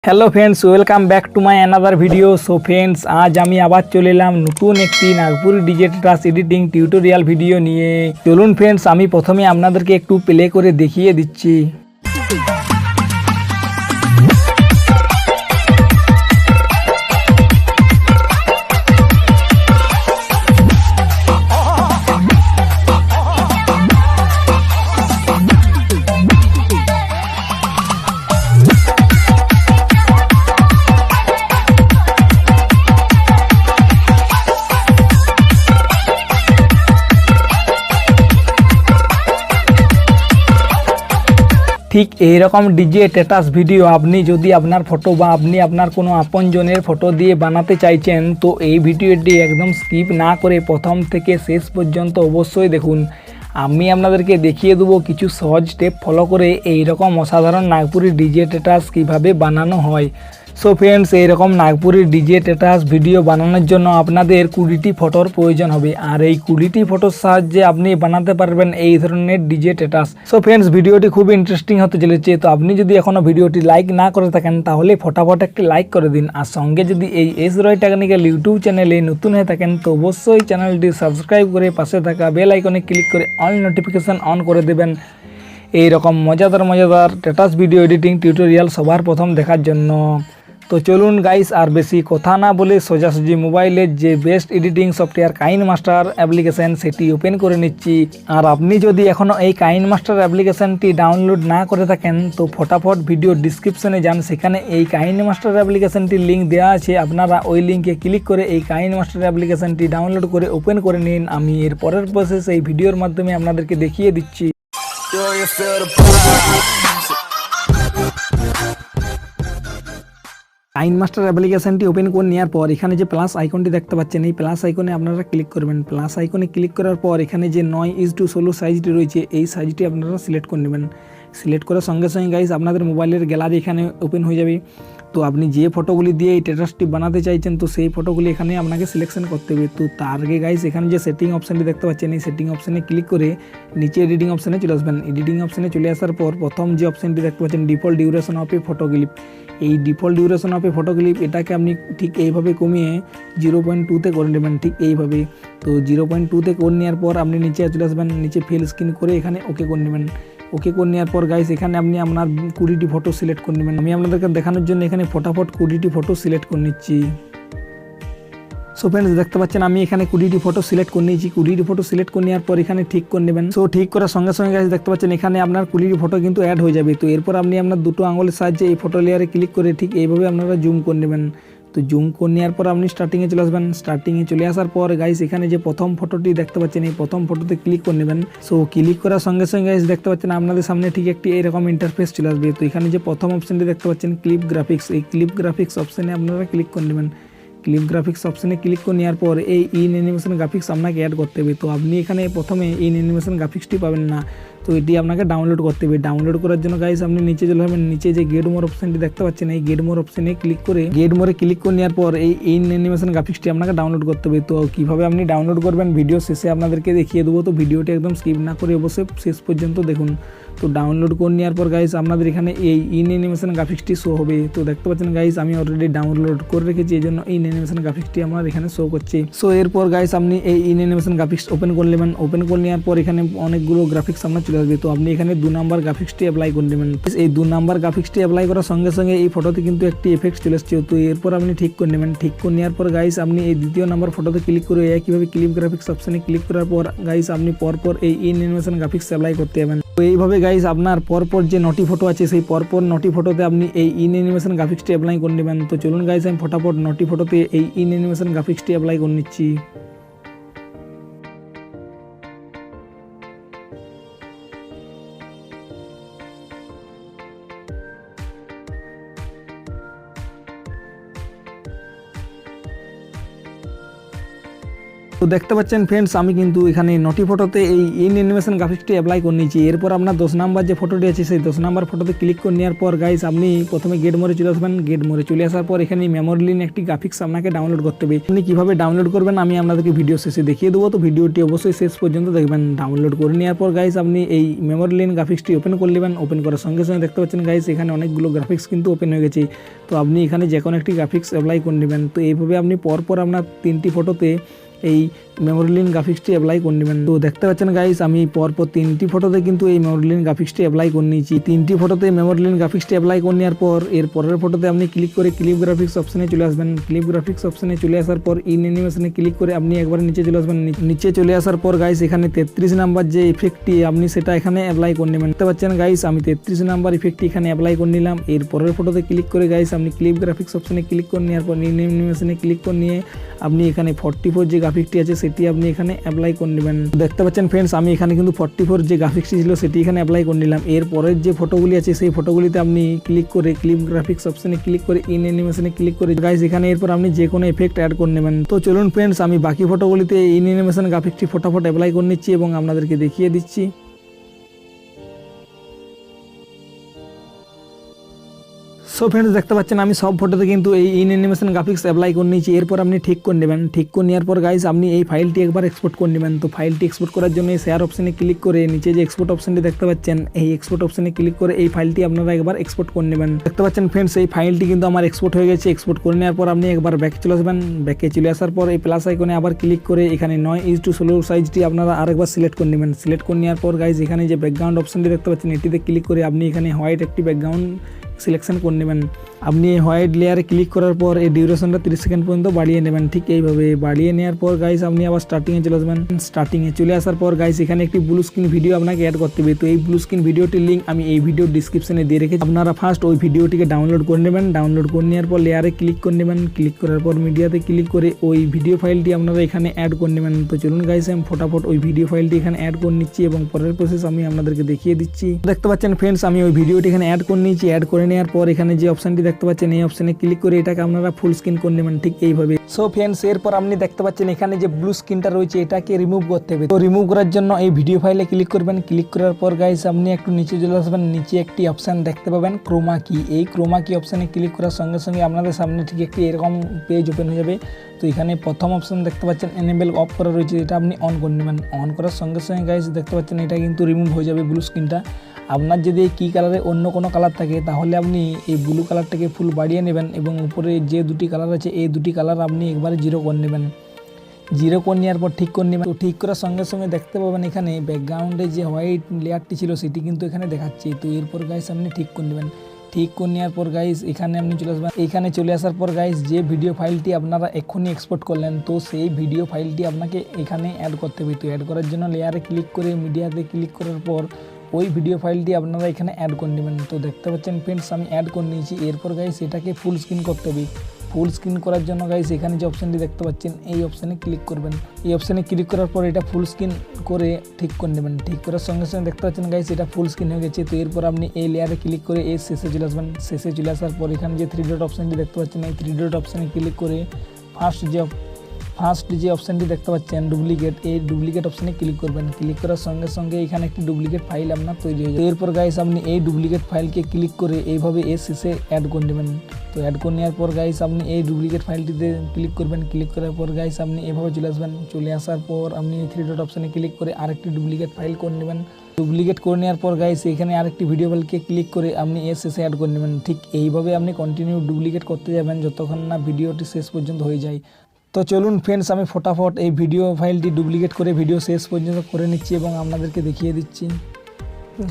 Hello friends, welcome back to my another video. So friends, আজ আমি আবার চলে এলাম নতুন একটি Nagpuri DJ status editing tutorial video নিয়ে। চলুন ফ্রেন্ডস, আমি প্রথমে আপনাদেরকে একটু প্লে করে দেখিয়ে দিচ্ছি। ঠিক এইরকম ডিজে স্ট্যাটাস ভিডিও আপনি যদি আপনার ফটো বা আপনি আপনার কোনো আপনজনের ফটো দিয়ে বানাতে চাইছেন, তো এই ভিডিওটি একদম স্কিপ না করে প্রথম থেকে শেষ পর্যন্ত অবশ্যই দেখুন। আমি আপনাদেরকে দেখিয়ে দেবো কিছু সহজ স্টেপ ফলো করে এইরকম অসাধারণ নাগপুরি ডিজে স্ট্যাটাস কীভাবে বানানো হয়। সো ফ্রেন্ডস, এইরকম নাগপুরি ডিজে স্ট্যাটাস ভিডিও বানানোর জন্য আপনাদের 20টি ফটোর প্রয়োজন হবে, আর এই 20টি ফটোর সাহায্যে আপনি বানাতে পারবেন এই ধরনের ডিজে স্ট্যাটাস। সো ফ্রেন্ডস, ভিডিওটি খুব ইন্টারেস্টিং হতে চলেছে। তো আপনি যদি এখনও ভিডিওটি লাইক না করে থাকেন তাহলে ফটাফট একটি লাইক করে দিন, আর সঙ্গে যদি এই এস রয় টেকনিক্যাল ইউটিউব চ্যানেলে নতুন হয়ে থাকেন তো অবশ্যই চ্যানেলটি সাবস্ক্রাইব করে পাশে থাকা বেল আইকনে ক্লিক করে অল নোটিফিকেশান অন করে দেবেন এইরকম মজাদার স্ট্যাটাস ভিডিও এডিটিং টিউটোরিয়াল সবার প্রথম দেখার জন্য। তো চলুন গাইস, আর বেশি কথা না বলে সোজাসুজি মোবাইলের যে best editing software KineMaster application সেটি ওপেন করে নিচ্ছি। আর আপনি যদি এখনও এই কাইনমাস্টার অ্যাপ্লিকেশানটি ডাউনলোড না করে থাকেন তো ফটাফট ভিডিও ডিসক্রিপশনে যান, সেখানে এই কাইনমাস্টার অ্যাপ্লিকেশানটির লিঙ্ক দেওয়া আছে। আপনারা ওই লিঙ্কে ক্লিক করে এই কাইনমাস্টার অ্যাপ্লিকেশানটি ডাউনলোড করে ওপেন করে নিন। আমি এর পরের প্রসেস এই ভিডিওর মাধ্যমে আপনাদেরকে দেখিয়ে দিচ্ছি। কাইনমাস্টার অ্যাপ্লিকেশানটি ওপেন করে নেওয়ার পর এখানে যে প্লাস আইকনটি দেখতে পাচ্ছেন, এই প্লাস আইকনে আপনারা ক্লিক করবেন। প্লাস আইকনে ক্লিক করার পর এখানে যে 9:16 সাইজটি রয়েছে এই সাইজটি আপনারা সিলেক্ট করে নেবেন। সিলেক্ট করার সঙ্গে সঙ্গে গাইস আপনাদের মোবাইলের গ্যালারি এখানে ওপেন হয়ে যাবে। তো আপনি যে ফটোগুলি দিয়ে এই স্ট্যাটাসটি বানাতে চাইছেন তো সেই ফটোগুলি এখানে আপনাকে সিলেকশন করতে হবে। তো তার আগে গাইস এখানে যে সেটিং অপশানটি দেখতে পাচ্ছেন এই সেটিং অপশানে ক্লিক করে নিচে এডিটিং অপশানে চলে আসবেন। এডিটিং অপশানে চলে আসার পর প্রথম যে অপশানটি দেখতে পাচ্ছেন default duration of a photo clip, এই default duration of a photo clip এটাকে আপনি ঠিক এইভাবে কমিয়ে 0.2তে করে নেবেন, ঠিক এইভাবে। তো 0.2তে করে নেওয়ার পর আপনি নিচে চলে আসবেন, নিচে ফিল স্ক্রিন করে এখানে ওকে করে নেবেন। ওকে করে নেওয়ার পর গাইস এখানে আপনি আপনার 20টি ফটো সিলেক্ট করে নেবেন। আমি আপনাদেরকে দেখানোর জন্য এখানে ফটাফট 20টি ফটো সিলেক্ট করে নিচ্ছি। সো ফ্রেন্ডস, দেখতে পাচ্ছেন আমি এখানে 20টি ফটো সিলেক্ট করে নিয়েছি। 20টি ফটো সিলেক্ট করে নেওয়ার পর এখানে ঠিক করে নেবেন। সো ঠিক করার সঙ্গে সঙ্গে গাইস দেখতে পাচ্ছেন এখানে আপনার 20টি ফটো কিন্তু অ্যাড হয়ে যাবে। তো এরপর আপনি আপনার দুটো আঙুলের সাহায্যে এই ফটো লেয়ারে ক্লিক করে ঠিক এইভাবে আপনারা জুম করে নেবেন। তো জুম করে নেওয়ার পর আপনি স্টার্টিংয়ে চলে আসবেন। স্টার্টিংয়ে চলে আসার পর গাইস এখানে যে প্রথম ফটোটি দেখতে পাচ্ছেন এই প্রথম ফটোতে ক্লিক করে নেবেন। সো ক্লিক করার সঙ্গে সঙ্গে গাইস দেখতে পাচ্ছেন আপনাদের সামনে ঠিক একটি এরকম ইন্টারফেস চলে আসবে। তো এখানে যে প্রথম অপশানটি দেখতে পাচ্ছেন ক্লিপ গ্রাফিক্স, এই ক্লিপ গ্রাফিক্স অপশানে আপনারা ক্লিক করে নেবেন। ক্লিপ গ্রাফিক্স অপশানে ক্লিক করে নেওয়ার পর এই ইন অ্যানিমেশন গ্রাফিক্স আপনাকে অ্যাড করতে হবে। তো আপনি এখানে প্রথমে ইন অ্যানিমেশন গ্রাফিক্সটি পাবেন না, তো এটি আপনাকে ডাউনলোড করতে হবে। ডাউনলোড করার জন্য গাইস আপনি নিচে চলে যাবেন, নিচে যে গেট মোর অপশানটি দেখতে পাচ্ছেন এই গেট মোর অপশানে ক্লিক করে গেট মোরে ক্লিক করে নেওয়ার পর এই ইন অ্যানিমেশন গ্রাফিক্সটি আপনাকে ডাউনলোড করতে হবে। তো কীভাবে আপনি ডাউনলোড করবেন ভিডিও শেষে আপনাদেরকে দেখিয়ে দেবো, তো ভিডিওটি একদম স্কিপ না করে অবশ্যই শেষ পর্যন্ত দেখুন। তো ডাউনলোড করে নেওয়ার পর গাইস আপনাদের এখানে এই ইন অ্যানিমেশন গ্রাফিক্সটি শো হবে। তো দেখতে পাচ্ছেন গাইস আমি অলরেডি ডাউনলোড করে রেখেছি, এই জন্য ইন অ্যানিমেশন গ্রাফিক্সটি আমার এখানে শো করছে। সো এরপর গাইস আপনি এই ইন অ্যানিমেশন গ্রাফিক্স ওপেন করে নেবেন। ওপেন করে নেওয়ার পর এখানে অনেকগুলো গ্রাফিক্স আপনার চলে আসবে। তো আপনি এখানে 2 নাম্বার গ্রাফিক্সটি অ্যাপ্লাই করে নেবেন। এই 2 নাম্বার গ্রাফিক্সটি অ্যাপ্লাই করার সঙ্গে সঙ্গে এই ফটোতে কিন্তু একটি এফেক্ট চলে আসছে। তো এরপর আপনি ঠিক করে নেবেন। ঠিক করে নেওয়ার পর গাইস আপনি এই দ্বিতীয় নাম্বার ফটোতে ক্লিক করে একইভাবে ক্লিপ গ্রাফিক্স অপশানে ক্লিক করার পর গাইস আপনি পরপর এই ইন অ্যানিমেশন গ্রাফিক্স অ্যাপ্লাই করতে যাবেন। তো এইভাবে গাইস আপনার পরপর যে নটি ফটো আছে সেই পরপর নটি ফটোতে আপনি এই ইন অ্যানিমেশন গ্রাফিক্সটি অ্যাপ্লাই করে নেবেন। তো চলুন গাইস আমি ফটাফট নটি ফটোতে এই ইন অ্যানিমেশন গ্রাফিক্সটি অ্যাপ্লাই করে নিচ্ছি। তো দেখতে পাচ্ছেন ফ্রেন্ডস আমি কিন্তু এখানে নটি ফটোতে এই ইন অ্যানিমেশন গ্রাফিক্সটি অ্যাপ্লাই করে নিয়েছি। এরপর আপনার 10 নাম্বার যে ফটোটি আছে সেই 10 নাম্বার ফটোতে ক্লিক করে নেওয়ার পর গাইস আপনি প্রথমে গেট মোডে চলে আসবেন। গেট মোডে চলে আসার পর এখানে মেমোরি লিন একটি গ্রাফিক্স আপনাকে ডাউনলোড করতে হবে। আপনি কিভাবে ডাউনলোড করবেন আমি আপনাদেরকে ভিডিও শেষে দেখিয়ে দেবো, তো ভিডিওটি অবশ্যই শেষ পর্যন্ত দেখবেন। ডাউনলোড করে নেওয়ার পর গাইস আপনি এই মেমোরি লিন গ্রাফিক্সটি ওপেন করে নেবেন। ওপেন করার সঙ্গে সঙ্গে দেখতে পাচ্ছেন গাইস এখানে অনেকগুলো গ্রাফিক্স কিন্তু ওপেন হয়ে গেছে। তো আপনি এখানে যে কোনো একটি গ্রাফিক্স অ্যাপ্লাই করে নেবেন। তো এইভাবে আপনি পরপর আপনার 3টি ফটোতে এই মেমোরি লিন গ্রাফিক্সটি অ্যাপ্লাই করে নেবেন। তো দেখতে পাচ্ছেন গাইস আমি পরপর 3টি ফটোতে কিন্তু এই মেমোরি লিন গ্রাফিক্সটি অ্যাপ্লাই করে নিয়েছি। 3টি ফটোতে মেমোরি লিন গ্রাফিক্সটি অ্যাপ্লাই করে নেওয়ার পর এর পরের ফটোতে আপনি ক্লিক করে ক্লিপ গ্রাফিক্স অপশনে চলে আসবেন। ক্লিপ গ্রাফিক্স অপশনে চলে আসার পর ইন অ্যানিমেশনে ক্লিক করে আপনি একবার নিচে চলে আসবেন। নিচে চলে আসার পর গাইস এখানে 33 নাম্বার যে ইফেক্টটি আপনি সেটা এখানে অ্যাপ্লাই করে নেবেন। দেখতে পাচ্ছেন গাইস আমি 33 নাম্বার ইফেক্টটি এখানে অ্যাপ্লাই করে নিলাম। এর পরের ফটোতে ক্লিক করে গাইস আপনি ক্লিপ গ্রাফিক্স অপশনে ক্লিক করে নেওয়ার পর ইন অ্যানিমেশনে ক্লিক করে নিয়ে আপনি এখানে 44 যে গ্রাফিকটি আছে সেটি আপনি এখানে অ্যাপ্লাই করে নেবেন। দেখতে পাচ্ছেন ফ্রেন্ডস আমি এখানে কিন্তু 44 যে গ্রাফিক্সটি ছিল সেটি এখানে অ্যাপ্লাই করে নিলাম। এর পরের যে ফটোগুলি আছে সেই ফটোগুলিতে আপনি ক্লিক করে ক্লিপ গ্রাফিক্স অপশনে ক্লিক করে ইন অ্যানিমেশনে ক্লিক করে গাইস এখানে এরপর আপনি যে কোনো এফেক্ট অ্যাড করে নেবেন। তো চলুন ফ্রেন্ডস আমি বাকি ফটোগুলিতে ইন অ্যানিমেশন গ্রাফিক্সটি ফটাফট অ্যাপ্লাই করে নিচ্ছি এবং আপনাদেরকে দেখিয়ে দিচ্ছি। সো ফ্রেন্ডস দেখতে পাচ্ছেন আমি সব ফটোতে কিন্তু এই ইন অ্যানিমেশন গ্রাফিক্স অ্যাপ্লাই করে নিয়েছি। এরপর আপনি ঠিক করে নেবেন। ঠিক করে নেওয়ার পর গাইস আপনি এই ফাইলটি একবার এক্সপোর্ট করে নেবেন। তো ফাইলটি এক্সপোর্ট করার জন্য এই শেয়ার অপশনে ক্লিক করে নিচে যে এক্সপোর্ট অপশনটি দেখতে পাচ্ছেন এই এক্সপোর্ট অপশনে ক্লিক করে এই ফাইলটি আপনারা একবার এক্সপোর্ট করে নেবেন। দেখতে পাচ্ছেন ফ্রেন্ডস এই ফাইলটি কিন্তু আমার এক্সপোর্ট হয়ে গেছে। এক্সপোর্ট করে নেওয়ার পর আপনি একবার ব্যাকে চলে আসবেন। ব্যাকে চলে আসার পর এই প্লাস আইকনে আবার ক্লিক করে এখানে 9:16 সাইজটি আপনারা আরেকবার সিলেক্ট করে নেবেন। সিলেক্ট করে নেওয়ার পর গাইস এখানে যে ব্যাকগ্রাউন্ড অপশনটি দেখতে পাচ্ছেন এটিতে ক্লিক করে আপনি এখানে হোয়াইট একটি ব্যাকগ্রাউন্ড সিলেকশন করে নেবেন। আপনি হোয়াইট লেয়ারে ক্লিক করার পর এই ডিউরেশনটা 30 সেকেন্ড পর্যন্ত বাড়িয়ে নেবেন। ঠিক এইভাবে বাড়িয়ে নেওয়ার পর গাইস আপনি আবার স্টার্টিংয়ে চলে আসবেন। স্টার্টিংয়ে চলে আসার পর গাইস এখানে একটি ব্লু স্ক্রিন ভিডিও আপনাকে অ্যাড করতে হবে। তো এই ব্লু স্ক্রিন ভিডিওটির লিঙ্ক আমি এই ভিডিও ডিসক্রিপশনে দিয়ে রেখেছি। আপনারা ফার্স্ট ওই ভিডিওটিকে ডাউনলোড করে নেবেন। ডাউনলোড করে নেওয়ার পর লেয়ারে ক্লিক করে নেবেন। ক্লিক করার পর মিডিয়াতে ক্লিক করে ওই ভিডিও ফাইলটি আপনারা এখানে অ্যাড করে নেবেন। তো চলুন গাইস আমি ফটাফট ওই ভিডিও ফাইলটি এখানে অ্যাড করে নিচ্ছি এবং পরের প্রসেস আমি আপনাদেরকে দেখিয়ে দিচ্ছি। দেখতে পাচ্ছেন ফ্রেন্ডস আমি ওই ভিডিওটি এখানে অ্যাড করে নিয়েছি। অ্যাড করে নেওয়ার পর এখানে যে অপশনটি দেখতে পাচ্ছেন এই অপশনে ক্লিক করে এটাকে আপনারা ফুল স্ক্রিন করে নেবেন ঠিক এইভাবে। সো ফ্রেন্ডস এরপর আপনি দেখতে পাচ্ছেন এখানে যে ব্লু স্ক্রিনটা রয়েছে এটাকে রিমুভ করতে হবে। তো রিমুভ করার জন্য এই ভিডিও ফাইলে ক্লিক করবেন। ক্লিক করার পর গাইস আপনি একটু নিচে চলে আসবেন। নিচে একটি অপশন দেখতে পাবেন ক্রোমা কি। এই ক্রোমা কি অপশনে ক্লিক করার সঙ্গে সঙ্গে আপনাদের সামনে ঠিক একটি এরকম পেজ ওপেন হয়ে যাবে। তো এখানে প্রথম অপশন দেখতে পাচ্ছেন এনেবেল অফ করা রয়েছে, এটা আপনি অন করে নেবেন। অন করার সঙ্গে সঙ্গে গাইস দেখতে পাচ্ছেন এটা কিন্তু রিমুভ হয়ে যাবে ব্লু স্ক্রিনটা। আপনার যদি এই কি কালারে অন্য কোনো কালার থাকে তাহলে আপনি এই ব্লু কালারটাকে ফুল বাড়িয়ে নেবেন এবং উপরে যে দুটি কালার আছে এই দুটি কালার আপনি একবারে 0 করে নেবেন। 0 করে নেওয়ার পর ঠিক করে নেবেন। তো ঠিক করার সঙ্গে সঙ্গে দেখতে পাবেন এখানে ব্যাকগ্রাউন্ডে যে হোয়াইট লেয়ারটি ছিল সেটি কিন্তু এখানে দেখাচ্ছে। তো এরপর গাইস আপনি ঠিক করে নেবেন। ঠিক করে নেওয়ার পর গাইস এখানে আপনি চলে আসবেন। এখানে চলে আসার পর গাইস যে ভিডিও ফাইলটি আপনারা এক্ষুনি এক্সপোর্ট করলেন তো সেই ভিডিও ফাইলটি আপনাকে এখানে অ্যাড করতে হবে। তো অ্যাড করার জন্য লেয়ারে ক্লিক করে মিডিয়াতে ক্লিক করার পর ওই ভিডিও ফাইলটি আপনারা এখানে অ্যাড করে নেবেন। তো দেখতে পাচ্ছেন ফ্রেন্ডস আমি অ্যাড করে নিয়েছি। এরপর গাইস এটাকে ফুল স্ক্রিন করতে হবে। ফুল স্ক্রিন করার জন্য গাইস এখানে যে অপশনটি দেখতে পাচ্ছেন এই অপশানে ক্লিক করবেন। এই অপশানে ক্লিক করার পর এটা ফুল স্ক্রিন করে ঠিক করে নেবেন। ঠিক করার সঙ্গে সঙ্গে দেখতে পাচ্ছেন গাইস এটা ফুল স্ক্রিন হয়ে গেছে। তো এরপর আপনি এই লেয়ারে ক্লিক করে এই শেষে চলে আসবেন। শেষে চলে আসার পর এখানে যে 3 ডট অপশানটি দেখতে পাচ্ছেন এই 3 ডট অপশানে ক্লিক করে ফার্স্ট যে অপশানটি দেখতে পাচ্ছেন ডুপ্লিকেট, এই ডুপ্লিকেট অপশানে ক্লিক করবেন। ক্লিক করার সঙ্গে সঙ্গে এখানে একটি ডুপ্লিকেট ফাইল আপনার তৈরি হয়ে যাবে। এরপর গাইস আপনি এই ডুপ্লিকেট ফাইলকে ক্লিক করে এইভাবে এর শেষে অ্যাড করে নেবেন। তো অ্যাড করে নেওয়ার পর গাইস আপনি এই ডুপ্লিকেট ফাইলটিতে ক্লিক করবেন। ক্লিক করার পর গাইস আপনি এভাবে চলে আসবেন। চলে আসার পর আপনি 3 ডট অপশানে ক্লিক করে আরেকটি ডুপ্লিকেট ফাইল করে নেবেন। ডুপ্লিকেট করে নেওয়ার পর গাইস এখানে আরেকটি ভিডিও ফাইলকে ক্লিক করে আপনি এর শেষে অ্যাড করে নেবেন। ঠিক এইভাবে আপনি কন্টিনিউ ডুপ্লিকেট করতে যাবেন যতক্ষণ না ভিডিওটি শেষ পর্যন্ত হয়ে যায়। তো চলুন ফ্রেন্ডস আমি ফটাফট এই ভিডিও ফাইলটি ডুপ্লিকেট করে ভিডিও শেষ পর্যন্ত করে নিচ্ছি এবং আপনাদেরকে দেখিয়ে দিচ্ছি।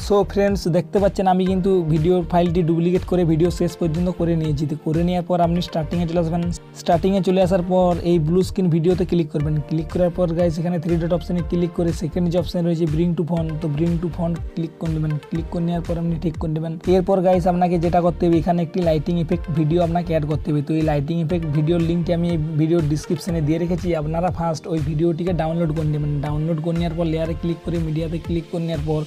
সো ফ্রেন্ডস দেখতে পাচ্ছেন আমি কিন্তু ভিডিও ফাইলটি ডুপ্লিকেট করে ভিডিও শেষ পর্যন্ত করে নিয়েছি। তো করে নেওয়ার পর আপনি স্টার্টিংয়ে চলে আসবেন। স্টার্টিংয়ে চলে আসার পর এই ব্লু স্ক্রিন ভিডিওতে ক্লিক করবেন। ক্লিক করার পর গাইস এখানে 3 ডট অপশানে ক্লিক করে সেকেন্ড যে অপশান রয়েছে ব্রিং টু ফন্ট, তো ব্রিং টু ফন্ট ক্লিক করে নেবেন। ক্লিক করে নেওয়ার পর আপনি ঠিক করে নেবেন। এরপর গাইস আপনাকে যেটা করতে হবে এখানে একটি লাইটিং ইফেক্ট ভিডিও আপনাকে অ্যাড করতে হবে। তো এই লাইটিং ইফেক্ট ভিডিওর লিঙ্কটি আমি এই ভিডিওর ডিসক্রিপশনে দিয়ে রেখেছি। আপনারা ফার্স্ট ওই ভিডিওটিকে ডাউনলোড করে নেবেন। ডাউনলোড করে নেওয়ার পর লেয়ারে ক্লিক করে মিডিয়াতে ক্লিক করে নেওয়ার পর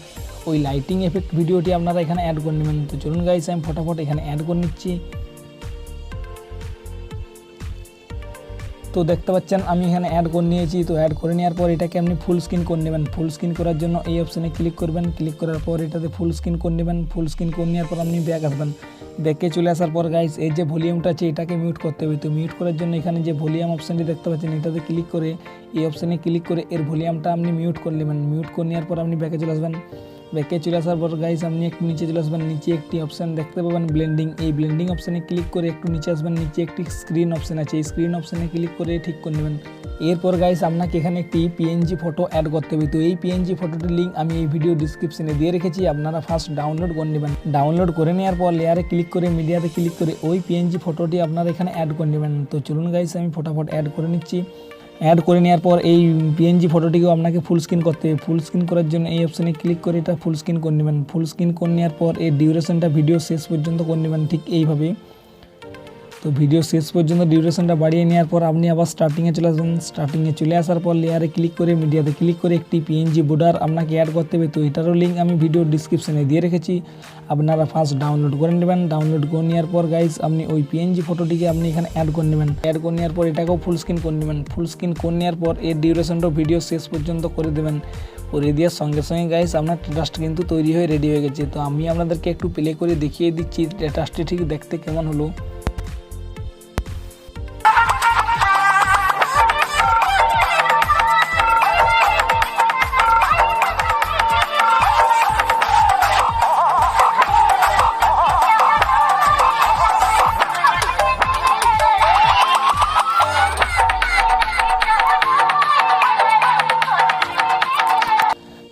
ওই লাইটিং এফেক্ট ভিডিওটি আপনারা এখানে অ্যাড করে নেবেন। তো চলুন গাইস আমি ফটাফট এখানে অ্যাড করে নিচ্ছি। তো দেখতে পাচ্ছেন আমি এখানে অ্যাড করে নিয়েছি। তো অ্যাড করে নেওয়ার পর এটাকে আপনি ফুল স্ক্রিন করে নেবেন। ফুল স্ক্রিন করার জন্য এই অপশানে ক্লিক করবেন, ক্লিক করার পর এটাতে ফুল স্ক্রিন করে নেবেন। ফুল স্ক্রিন করে নেওয়ার পর আপনি ব্যাক আসবেন। ব্যাকে চলে আসার পর গাইস এই যে ভলিউমটা আছে এটাকে মিউট করতে হবে। তো মিউট করার জন্য এখানে যে ভলিউম অপশানটি দেখতে পাচ্ছেন এটাতে ক্লিক করে এই অপশানে ক্লিক করে এর ভলিউমটা আপনি মিউট করে নেবেন। মিউট করে নেওয়ার পর আপনি ব্যাকে চলে আসবেন। ব্যাকে চলে আসার পর গাইস আপনি একটু নিচে চলে আসবেন। নিচে একটি অপশান দেখতে পাবেন ব্লেন্ডিং, এই ব্লেন্ডিং অপশানে ক্লিক করে একটু নিচে আসবেন। নিচে একটি স্ক্রিন অপশান আছে, এই স্ক্রিন অপশানে ক্লিক করে ঠিক করে নেবেন। এরপর গাইস আপনাকে এখানে একটি পিএনজি ফটো অ্যাড করতে হবে। তো এই পিএনজি ফটোটির লিঙ্ক আমি এই ভিডিও ডিসক্রিপশনে দিয়ে রেখেছি, আপনারা ফার্স্ট ডাউনলোড করে নেবেন। ডাউনলোড করে নেওয়ার পর লেয়ারে ক্লিক করে মিডিয়াতে ক্লিক করে ওই পিএনজি ফটোটি আপনারা এখানে অ্যাড করে নেবেন। তো চলুন গাইস আমি ফটাফট অ্যাড করে নিচ্ছি। অ্যাড করে নেওয়ার পর এই পিএনজি ফটোটিকেও আপনাকে ফুল স্ক্রিন করতে হবে। ফুল স্ক্রিন করার জন্য এই অপশানে ক্লিক করে এটা ফুল স্ক্রিন করে নেবেন। ফুল স্ক্রিন করে নেওয়ার পর এই ডিউরেশনটা ভিডিও শেষ পর্যন্ত করে নেবেন ঠিক এইভাবে। তো ভিডিও শেষ পর্যন্ত ডিউরেশনটা বাড়িয়ে নেওয়ার পর আপনি আবার স্টার্টিংয়ে চলে আসবেন। স্টার্টিংয়ে চলে আসার পর লেয়ারে ক্লিক করে মিডিয়াতে ক্লিক করে একটি পিএনজি বর্ডার আপনাকে অ্যাড করতে হবে। তো এটারও লিঙ্ক আমি ভিডিও ডিসক্রিপশনে দিয়ে রেখেছি, আপনারা ফার্স্ট ডাউনলোড করে নেবেন। ডাউনলোড করে নেওয়ার পর গাইস আপনি ওই পিএনজি ফটোটিকে আপনি এখানে অ্যাড করে নেবেন। অ্যাড করে নেওয়ার পর এটাকেও ফুল স্ক্রিন করে নেবেন। ফুল স্ক্রিন করে নেওয়ার পর এর ডিউরেশনটাও ভিডিও শেষ পর্যন্ত করে দেবেন। করে দেওয়ার সঙ্গে সঙ্গে গাইস আপনার স্ট্যাটাসটা কিন্তু তৈরি হয়ে রেডি হয়ে গেছে। তো আমি আপনাদেরকে একটু প্লে করে দেখিয়ে দিচ্ছি স্ট্যাটাসটি ঠিক দেখতে কেমন হলো।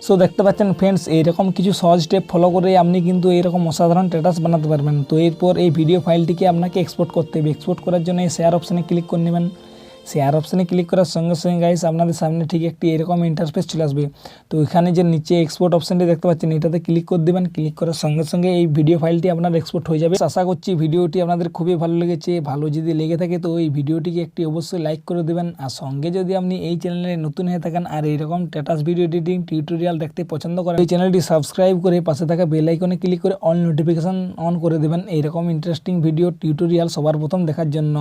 সো দেখতে পাচ্ছেন ফ্রেন্ডস, এইরকম কিছু সহজ স্টেপ ফলো করে আপনি কিন্তু এইরকম অসাধারণ স্ট্যাটাস বানাতে পারবেন। তো এরপর এই ভিডিও ফাইলটিকে আপনাকে এক্সপোর্ট করতে হবে। এক্সপোর্ট করার জন্য এই শেয়ার অপশানে ক্লিক করে নেবেন। শেয়ার অপশানে ক্লিক করার সঙ্গে সঙ্গে গাইস আপনাদের সামনে ঠিক একটি এরকম ইন্টারফেস চলে আসবে। তো এখানে যে নিচে এক্সপোর্ট অপশানটি দেখতে পাচ্ছেন এটাতে ক্লিক করে দেবেন। ক্লিক করার সঙ্গে সঙ্গে এই ভিডিও ফাইলটি আপনার এক্সপোর্ট হয়ে যাবে। আশা করছি ভিডিওটি আপনাদের খুবই ভালো লেগেছে। ভালো যদি লেগে থাকে তো এই ভিডিওটিকে একটি অবশ্যই লাইক করে দেবেন। আর সঙ্গে যদি আপনি এই চ্যানেলে নতুন হয়ে থাকেন আর এইরকম স্ট্যাটাস ভিডিও এডিটিং টিউটোরিয়াল দেখতে পছন্দ করেন, এই চ্যানেলটি সাবস্ক্রাইব করে পাশে থাকা বেল আইকনে ক্লিক করে অল নোটিফিকেশন অন করে দেবেন এইরকম ইন্টারেস্টিং ভিডিও টিউটোরিয়াল সবার প্রথম দেখার জন্য।